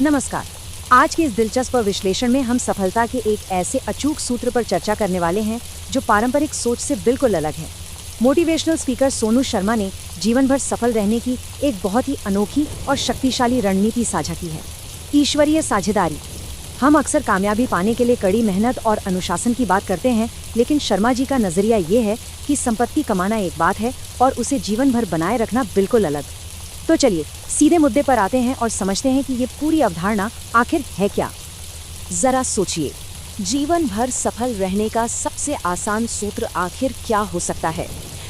नमस्कार। आज के इस दिलचस्प विश्लेषण में हम सफलता के एक ऐसे अचूक सूत्र पर चर्चा करने वाले हैं जो पारंपरिक सोच से बिल्कुल अलग है। मोटिवेशनल स्पीकर सोनू शर्मा ने जीवन भर सफल रहने की एक बहुत ही अनोखी और शक्तिशाली रणनीति साझा की है, ईश्वरीय साझेदारी। हम अक्सर कामयाबी पाने के लिए कड़ी मेहनत और अनुशासन की बात करते हैं, लेकिन शर्मा जी का नजरिया ये है कि संपत्ति कमाना एक बात है और उसे जीवन भर बनाए रखना बिल्कुल अलग। तो चलिए सीधे मुद्दे पर आते हैं और समझते हैं कि ये पूरी अवधारणा आखिर है क्या। जरा सोचिए, जीवन भर सफल रहने का सबसे आसान सूत्र आखिर क्या हो सकता है?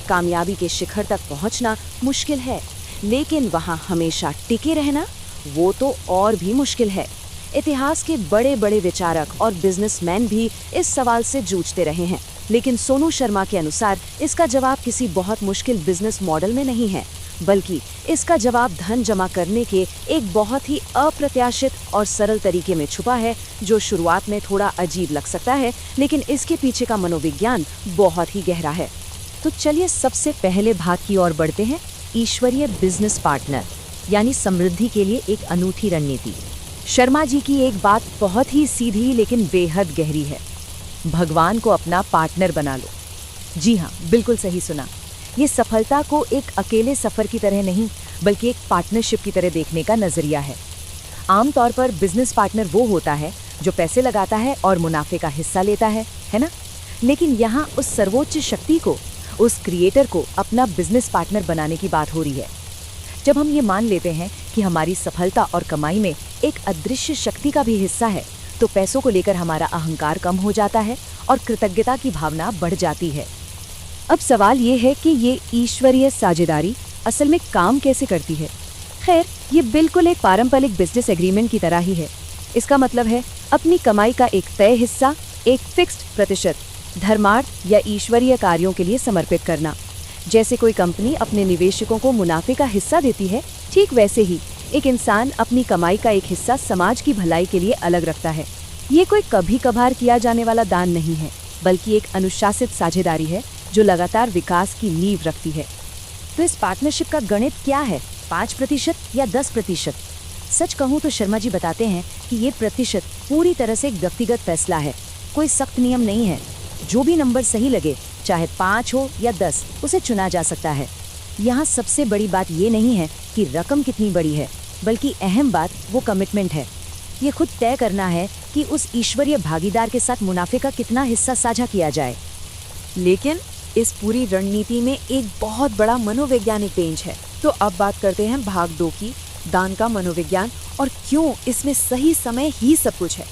कामयाबी के शिखर तक पहुंचना मुश्किल है, लेकिन वहां हमेशा टिके रहना वो तो और भी मुश्किल है। इतिहास के बड़े बड़े विचारक और बिजनेसमैन भी इस सवाल से जूझते रहे हैं, लेकिन सोनू शर्मा के अनुसार इसका जवाब किसी बहुत मुश्किल बिजनेस मॉडल में नहीं है, बल्कि इसका जवाब धन जमा करने के एक बहुत ही अप्रत्याशित और सरल तरीके में छुपा है, जो शुरुआत में थोड़ा अजीब लग सकता है, लेकिन इसके पीछे का मनोविज्ञान बहुत ही गहरा है। तो चलिए सबसे पहले भाग की ओर बढ़ते हैं, ईश्वरीय बिजनेस पार्टनर यानी समृद्धि के लिए एक अनूठी रणनीति। शर्मा जी की एक बात बहुत ही सीधी लेकिन बेहद गहरी है, भगवान को अपना पार्टनर बना लो। जी हाँ, बिल्कुल सही सुना। ये सफलता को एक अकेले सफर की तरह नहीं, बल्कि एक पार्टनरशिप की तरह देखने का नजरिया है। आमतौर पर बिजनेस पार्टनर वो होता है जो पैसे लगाता है और मुनाफे का हिस्सा लेता है ना? लेकिन यहाँ उस सर्वोच्च शक्ति को, उस क्रिएटर को अपना बिजनेस पार्टनर बनाने की बात हो रही है। जब हम ये मान लेते हैं कि हमारी सफलता और कमाई में एक अदृश्य शक्ति का भी हिस्सा है, तो पैसों को लेकर हमारा अहंकार कम हो जाता है और कृतज्ञता की भावना बढ़ जाती है। अब सवाल ये है कि ये ईश्वरीय साझेदारी असल में काम कैसे करती है? खैर, ये बिल्कुल एक पारंपरिक बिजनेस एग्रीमेंट की तरह ही है। इसका मतलब है अपनी कमाई का एक तय हिस्सा, एक फिक्स्ड प्रतिशत धर्मार्थ या ईश्वरीय कार्यों के लिए समर्पित करना। जैसे कोई कंपनी अपने निवेशकों को मुनाफे का हिस्सा देती है, ठीक वैसे ही एक इंसान अपनी कमाई का एक हिस्सा समाज की भलाई के लिए अलग रखता है। ये कोई कभी कभार किया जाने वाला दान नहीं है, बल्कि एक अनुशासित साझेदारी है जो लगातार विकास की नींव रखती है। तो इस पार्टनरशिप का गणित क्या है? 5% या 10%? सच कहूँ तो शर्मा जी बताते हैं कि ये प्रतिशत पूरी तरह से एक व्यक्तिगत फैसला है। कोई सख्त नियम नहीं है। जो भी नंबर सही लगे, चाहे 5 हो या 10, उसे चुना जा सकता है। यहाँ सबसे बड़ी बात ये नहीं है कि रकम कितनी बड़ी है, बल्कि अहम बात वो कमिटमेंट है। ये खुद तय करना है कि उस ईश्वरीय भागीदार के साथ मुनाफे का कितना हिस्सा साझा किया जाए। लेकिन इस पूरी रणनीति में एक बहुत बड़ा मनोवैज्ञानिक पेंच है। तो अब बात करते हैं भाग 2 की, दान का मनोविज्ञान और क्यों इसमें सही समय ही सब कुछ है।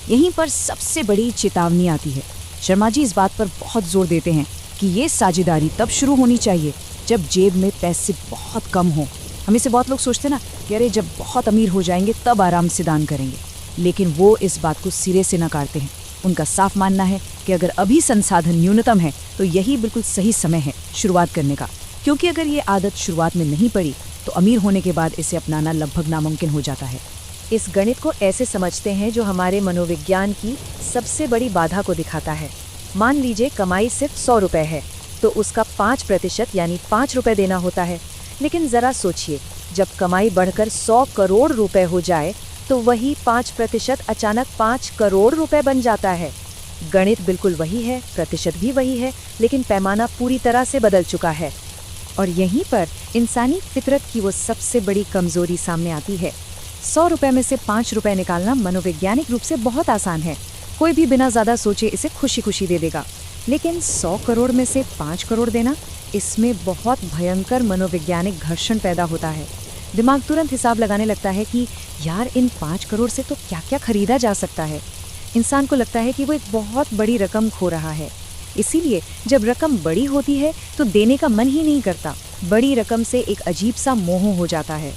यहीं पर सबसे बड़ी चेतावनी आती है। शर्मा जी इस बात पर बहुत जोर देते हैं कि ये साझेदारी तब शुरू होनी चाहिए जब जेब में पैसे बहुत कम हो। हमें से बहुत लोग सोचते ना कि अरे जब बहुत अमीर हो जाएंगे तब आराम से दान करेंगे, लेकिन वो इस बात को सिरे से नकारते हैं। उनका साफ मानना है कि अगर अभी संसाधन न्यूनतम है तो यही बिल्कुल सही समय है शुरुआत करने का, क्योंकि अगर ये आदत शुरुआत में नहीं पड़ी तो अमीर होने के बाद इसे अपनाना लगभग नामुमकिन हो जाता है। इस गणित को ऐसे समझते हैं जो हमारे मनोविज्ञान की सबसे बड़ी बाधा को दिखाता है। मान लीजिए कमाई सिर्फ 100 रुपए है, तो उसका 5% यानी 5 रुपए देना होता है। लेकिन जरा सोचिए, जब कमाई बढ़कर 100 करोड़ रुपए हो जाए तो वही 5% अचानक 5 करोड़ रुपए बन जाता है। गणित बिल्कुल वही है, प्रतिशत भी वही है, लेकिन पैमाना पूरी तरह से बदल चुका है। और यहीं पर इंसानी फितरत की वो सबसे बड़ी कमजोरी सामने आती है। 100 रुपए में से 5 रुपए निकालना मनोवैज्ञानिक रूप से बहुत आसान है। कोई भी बिना ज्यादा सोचे इसे खुशी खुशी दे देगा। लेकिन 100 करोड़ में से 5 करोड़ देना, इसमें बहुत भयंकर मनोवैज्ञानिक घर्षण पैदा होता है। दिमाग तुरंत हिसाब लगाने लगता है कि यार इन 5 करोड़ से तो क्या क्या खरीदा जा सकता है। इंसान को लगता है कि वो एक बहुत बड़ी रकम खो रहा है। इसीलिए जब रकम बड़ी होती है तो देने का मन ही नहीं करता। बड़ी रकम से एक अजीब सा मोह हो जाता है।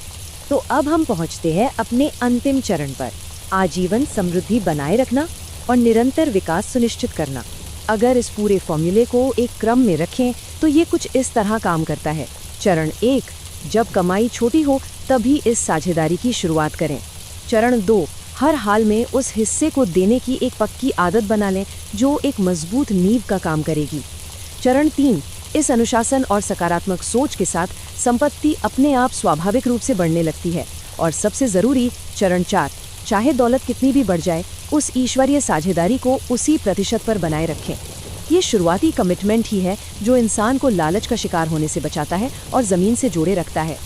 तो अब हम पहुंचते हैं अपने अंतिम चरण पर, आजीवन समृद्धि बनाए रखना और निरंतर विकास सुनिश्चित करना। अगर इस पूरे फॉर्मूले को एक क्रम में रखें तो ये कुछ इस तरह काम करता है। चरण 1, जब कमाई छोटी हो तभी इस साझेदारी की शुरुआत करें। चरण 2, हर हाल में उस हिस्से को देने की एक पक्की आदत बना लें जो एक मजबूत नींव का काम करेगी। चरण 3, इस अनुशासन और सकारात्मक सोच के साथ संपत्ति अपने आप स्वाभाविक रूप से बढ़ने लगती है। और सबसे जरूरी चरण 4, चाहे दौलत कितनी भी बढ़ जाए, उस ईश्वरीय साझेदारी को उसी प्रतिशत पर बनाए रखें। ये शुरुआती कमिटमेंट ही है जो इंसान को लालच का शिकार होने से बचाता है और ज़मीन से जोड़े रखता है।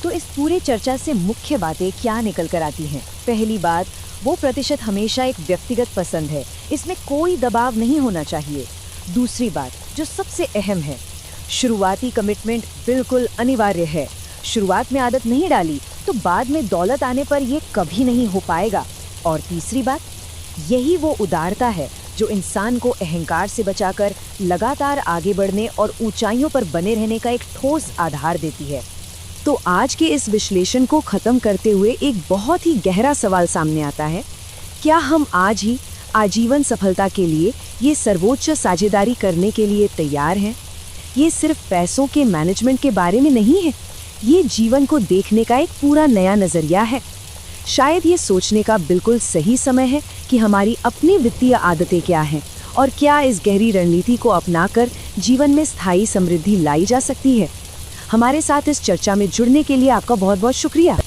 तो इस पूरे चर्चा से मुख्य बातें क्या निकल कर आती हैं? पहली बात, वो प्रतिशत हमेशा एक व्यक्तिगत पसंद है, इसमें कोई दबाव नहीं होना चाहिए। दूसरी बात जो सबसे अहम है, शुरुआती कमिटमेंट बिल्कुल अनिवार्य है। शुरुआत में आदत नहीं डाली तो बाद में दौलत आने पर ये कभी नहीं हो पाएगा। और तीसरी बात, यही वो उदारता है जो इंसान को अहंकार से बचाकर लगातार आगे बढ़ने और ऊंचाइयों पर बने रहने का एक ठोस आधार देती है। तो आज के इस विश्लेषण को खत्म करते हुए एक बहुत ही गहरा सवाल सामने आता है, क्या हम आज ही आजीवन सफलता के लिए ये सर्वोच्च साझेदारी करने के लिए तैयार हैं? ये सिर्फ पैसों के मैनेजमेंट के बारे में नहीं है, ये जीवन को देखने का एक पूरा नया नजरिया है। शायद ये सोचने का बिल्कुल सही समय है कि हमारी अपनी वित्तीय आदतें क्या हैं और क्या इस गहरी रणनीति को अपनाकर जीवन में स्थायी समृद्धि लाई जा सकती है। हमारे साथ इस चर्चा में जुड़ने के लिए आपका बहुत बहुत शुक्रिया।